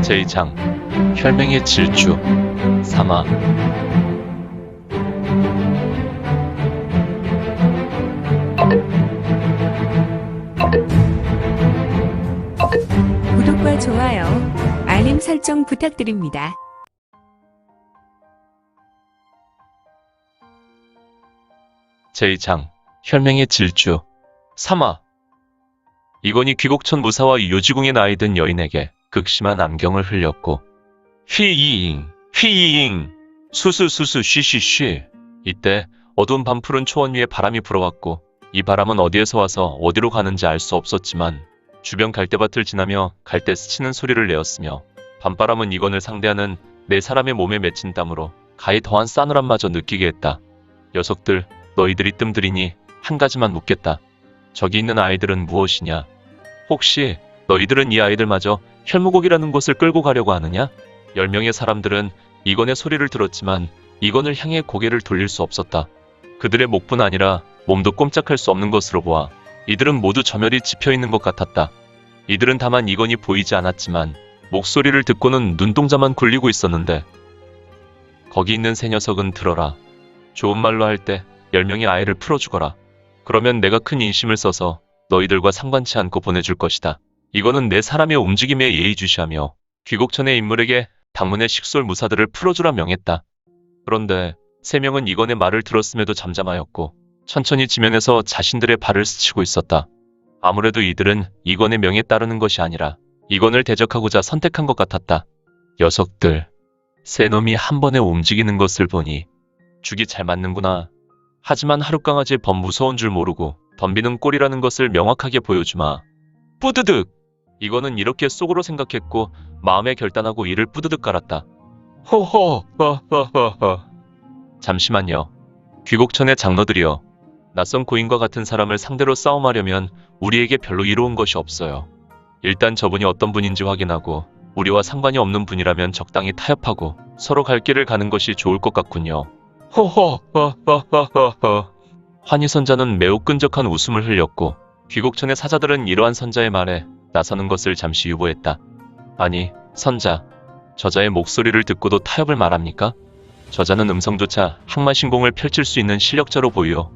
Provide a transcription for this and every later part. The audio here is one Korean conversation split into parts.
제2장 혈맹의 질주 3화. 구독과 좋아요, 알림 설정 부탁드립니다. 제2장 혈맹의 질주 3화. 이건희 귀곡천 무사와 요지궁에 나이 든 여인에게 극심한 암경을 흘렸고 휘잉 휘잉 수수수수 쉬쉬쉬. 이때 어두운 밤 푸른 초원 위에 바람이 불어왔고 이 바람은 어디에서 와서 어디로 가는지 알 수 없었지만 주변 갈대밭을 지나며 갈대 스치는 소리를 내었으며 밤바람은 이건을 상대하는 네 사람의 몸에 맺힌 땀으로 가히 더한 싸늘함마저 느끼게 했다. 녀석들, 너희들이 뜸들이니 한 가지만 묻겠다. 저기 있는 아이들은 무엇이냐? 혹시 너희들은 이 아이들마저 혈무곡이라는 곳을 끌고 가려고 하느냐? 10명의 사람들은 이건의 소리를 들었지만 이건을 향해 고개를 돌릴 수 없었다. 그들의 목뿐 아니라 몸도 꼼짝할 수 없는 것으로 보아 이들은 모두 저멸이 지펴있는 것 같았다. 이들은 다만 이건이 보이지 않았지만 목소리를 듣고는 눈동자만 굴리고 있었는데 거기 있는 새 녀석은 들어라. 좋은 말로 할 때 10명의 아이를 풀어주거라. 그러면 내가 큰 인심을 써서 너희들과 상관치 않고 보내줄 것이다. 이거는 내 사람의 움직임에 예의주시하며 귀곡천의 인물에게 당문의 식솔 무사들을 풀어주라 명했다. 그런데 3명은 이건의 말을 들었음에도 잠잠하였고 천천히 지면에서 자신들의 발을 스치고 있었다. 아무래도 이들은 이건의 명에 따르는 것이 아니라 이건을 대적하고자 선택한 것 같았다. 녀석들, 새 놈이 한 번에 움직이는 것을 보니 죽이 잘 맞는구나. 하지만 하룻강아지 범 무서운 줄 모르고 덤비는 꼴이라는 것을 명확하게 보여주마. 뿌드득! 이거는 이렇게 속으로 생각했고 마음에 결단하고 이를 뿌드득 깔았다. 호호! 허허허허. 잠시만요. 귀곡천의 장로들이여. 낯선 고인과 같은 사람을 상대로 싸움하려면 우리에게 별로 이로운 것이 없어요. 일단 저분이 어떤 분인지 확인하고 우리와 상관이 없는 분이라면 적당히 타협하고 서로 갈 길을 가는 것이 좋을 것 같군요. 호호! 허허허허. 환희 선자는 매우 끈적한 웃음을 흘렸고 귀곡천의 사자들은 이러한 선자의 말에 나서는 것을 잠시 유보했다. 아니, 선자. 저자의 목소리를 듣고도 타협을 말합니까? 저자는 음성조차 항마신공을 펼칠 수 있는 실력자로 보이오.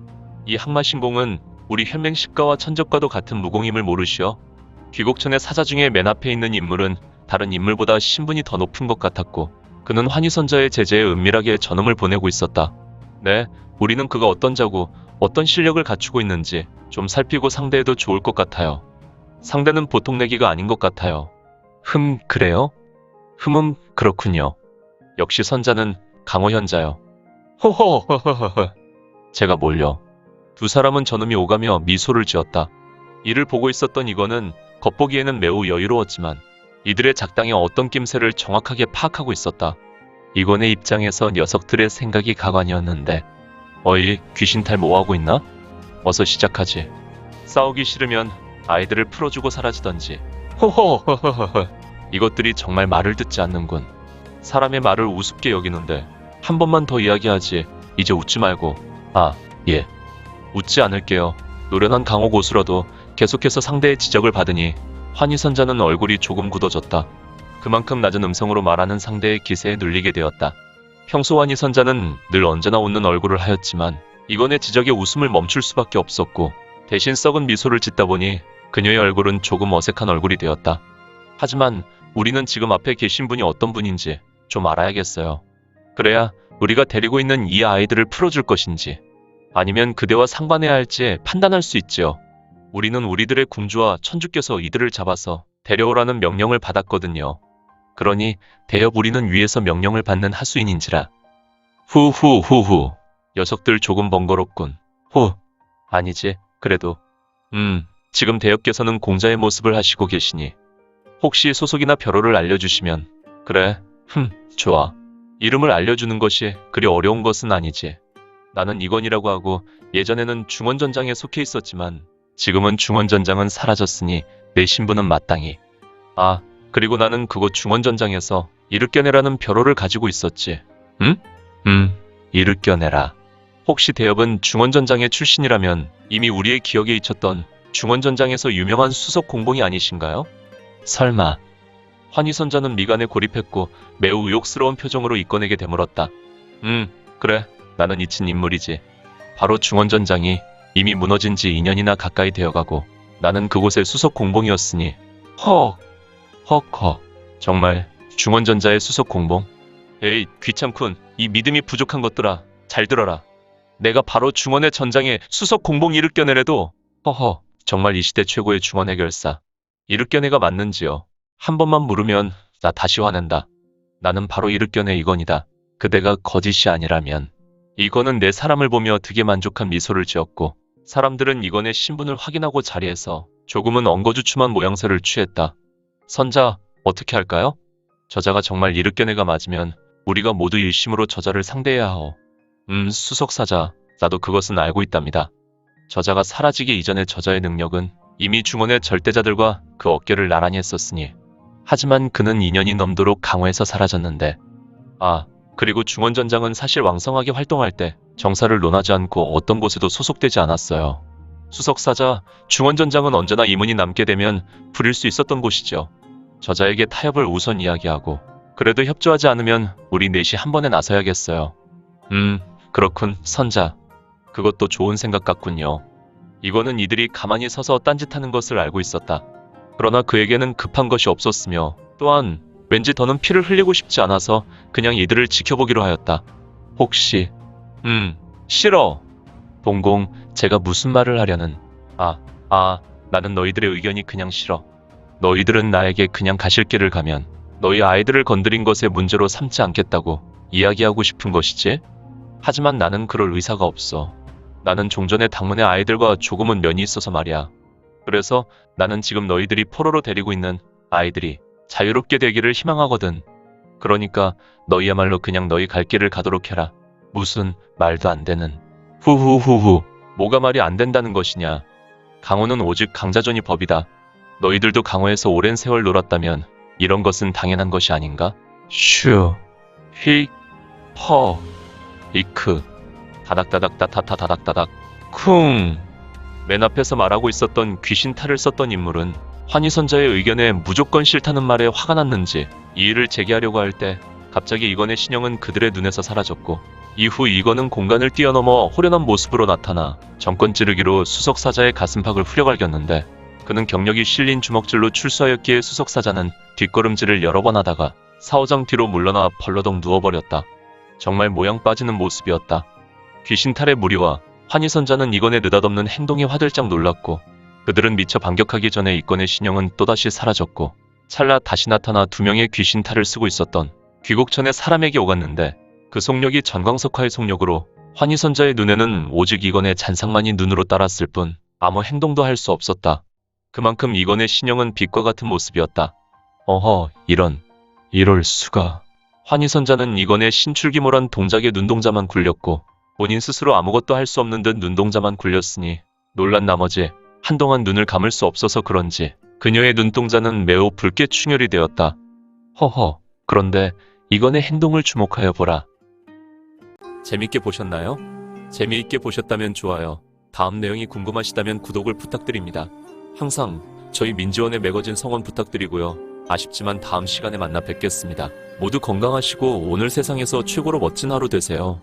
이 항마신공은 우리 혈맹십가와 천적과도 같은 무공임을 모르시오. 귀곡천의 사자 중에 맨 앞에 있는 인물은 다른 인물보다 신분이 더 높은 것 같았고 그는 환희선자의 제재에 은밀하게 전음을 보내고 있었다. 네, 우리는 그가 어떤 자고 어떤 실력을 갖추고 있는지 좀 살피고 상대해도 좋을 것 같아요. 상대는 보통 내기가 아닌 것 같아요. 그래요? 그렇군요. 역시 선자는 강호현자요. 호호허허허. 제가 뭘요? 두 사람은 저놈이 오가며 미소를 지었다. 이를 보고 있었던 이거는 겉보기에는 매우 여유로웠지만 이들의 작당의 어떤 낌새를 정확하게 파악하고 있었다. 이건의 입장에서 녀석들의 생각이 가관이었는데 어이, 귀신탈 뭐하고 있나? 어서 시작하지. 싸우기 싫으면 아이들을 풀어주고 사라지던지. 호호허허허. 이것들이 정말 말을 듣지 않는군. 사람의 말을 우습게 여기는데 한 번만 더 이야기하지. 이제 웃지 말고. 아, 예. 웃지 않을게요. 노련한 강호 고수라도 계속해서 상대의 지적을 받으니 환희선자는 얼굴이 조금 굳어졌다. 그만큼 낮은 음성으로 말하는 상대의 기세에 눌리게 되었다. 평소 환희선자는 늘 언제나 웃는 얼굴을 하였지만 이건의 지적에 웃음을 멈출 수밖에 없었고 대신 썩은 미소를 짓다 보니 그녀의 얼굴은 조금 어색한 얼굴이 되었다. 하지만 우리는 지금 앞에 계신 분이 어떤 분인지 좀 알아야겠어요. 그래야 우리가 데리고 있는 이 아이들을 풀어줄 것인지 아니면 그대와 상관해야 할지 판단할 수 있지요. 우리는 우리들의 궁주와 천주께서 이들을 잡아서 데려오라는 명령을 받았거든요. 그러니 대여 우리는 위에서 명령을 받는 하수인인지라. 후후후후. 녀석들 조금 번거롭군. 아니지. 그래도 지금 대여께서는 공자의 모습을 하시고 계시니 혹시 소속이나 벼로를 알려주시면. 그래. 좋아. 이름을 알려주는 것이 그리 어려운 것은 아니지. 나는 이건이라고 하고 예전에는 중원전장에 속해 있었지만 지금은 중원전장은 사라졌으니 내 신분은 마땅히. 아, 그리고 나는 그곳 중원전장에서 이르껴내라는 벼로를 가지고 있었지. 이르껴내라. 혹시 대엽은 중원전장의 출신이라면 이미 우리의 기억에 잊혔던 중원전장에서 유명한 수석 공봉이 아니신가요? 설마. 환희선자는 미간에 고립했고 매우 의욕스러운 표정으로 이건에게 되물었다. 그래. 나는 잊힌 인물이지. 바로 중원전장이 이미 무너진 지 2년이나 가까이 되어가고 나는 그곳의 수석 공봉이었으니. 헉. 정말 중원전자의 수석 공봉? 에이, 귀참군. 이 믿음이 부족한 것들아. 잘 들어라. 내가 바로 중원의 전장의 수석 공봉 이르껴내래도 정말 이 시대 최고의 중원 해결사. 이르껴내가 맞는지요? 한 번만 물으면 나 다시 화낸다. 나는 바로 이르껴내 이건이다. 그대가 거짓이 아니라면. 이건은 내 사람을 보며 되게 만족한 미소를 지었고 사람들은 이건의 신분을 확인하고 자리에서 조금은 엉거주춤한 모양새를 취했다. 선자, 어떻게 할까요? 저자가 정말 이르껴내가 맞으면 우리가 모두 일심으로 저자를 상대해야 하오. 수석사자, 나도 그것은 알고 있답니다. 저자가 사라지기 이전의 저자의 능력은 이미 중원의 절대자들과 그 어깨를 나란히 했었으니. 하지만 그는 2년이 넘도록 강호에서 사라졌는데. 그리고 중원전장은 사실 왕성하게 활동할 때 정사를 논하지 않고 어떤 곳에도 소속되지 않았어요. 수석사자, 중원전장은 언제나 이문이 남게 되면 부릴 수 있었던 곳이죠. 저자에게 타협을 우선 이야기하고 그래도 협조하지 않으면 우리 넷이 한 번에 나서야겠어요. 그렇군, 선자. 그것도 좋은 생각 같군요. 이거는 이들이 가만히 서서 딴짓하는 것을 알고 있었다. 그러나 그에게는 급한 것이 없었으며 또한 왠지 더는 피를 흘리고 싶지 않아서 그냥 이들을 지켜보기로 하였다. 혹시 싫어. 동공, 제가 무슨 말을 하려는. 나는 너희들의 의견이 그냥 싫어. 너희들은 나에게 그냥 가실 길을 가면 너희 아이들을 건드린 것에 문제로 삼지 않겠다고 이야기하고 싶은 것이지? 하지만 나는 그럴 의사가 없어. 나는 종전에 당문의 아이들과 조금은 면이 있어서 말이야. 그래서 나는 지금 너희들이 포로로 데리고 있는 아이들이 자유롭게 되기를 희망하거든. 그러니까 너희야말로 그냥 너희 갈 길을 가도록 해라. 무슨 말도 안 되는. 후후후후. 뭐가 말이 안 된다는 것이냐. 강호는 오직 강자전이 법이다. 너희들도 강호에서 오랜 세월 놀았다면 이런 것은 당연한 것이 아닌가? 슈. 휙. 허. 이크. 다닥다닥다타타 다닥다닥. 쿵. 맨 앞에서 말하고 있었던 귀신 탈을 썼던 인물은 환희선자의 의견에 무조건 싫다는 말에 화가 났는지 이의를 제기하려고 할 때 갑자기 이건의 신형은 그들의 눈에서 사라졌고 이후 이건은 공간을 뛰어넘어 호련한 모습으로 나타나 정권 찌르기로 수석사자의 가슴팍을 후려갈겼는데 그는 경력이 실린 주먹질로 출수하였기에 수석사자는 뒷걸음질을 여러 번 하다가 사오장 뒤로 물러나 벌러덩 누워버렸다. 정말 모양 빠지는 모습이었다. 귀신탈의 무리와 환희선자는 이건의 느닷없는 행동에 화들짝 놀랐고 그들은 미처 반격하기 전에 이건의 신형은 또다시 사라졌고 찰나 다시 나타나 2명의 귀신탈을 쓰고 있었던 귀곡천의 사람에게 오갔는데 그 속력이 전광석화의 속력으로 환희선자의 눈에는 오직 이건의 잔상만이 눈으로 따랐을 뿐 아무 행동도 할 수 없었다. 그만큼 이건의 신형은 빛과 같은 모습이었다. 이럴 수가. 환희선자는 이건의 신출귀몰한 동작에 눈동자만 굴렸고 본인 스스로 아무것도 할 수 없는 듯 눈동자만 굴렸으니 놀란 나머지 한동안 눈을 감을 수 없어서 그런지 그녀의 눈동자는 매우 붉게 충혈이 되었다. 그런데 이건의 행동을 주목하여 보라. 재밌게 보셨나요? 재미있게 보셨다면 좋아요. 다음 내용이 궁금하시다면 구독을 부탁드립니다. 항상 저희 민지원의 매거진 성원 부탁드리고요. 아쉽지만 다음 시간에 만나 뵙겠습니다. 모두 건강하시고 오늘 세상에서 최고로 멋진 하루 되세요.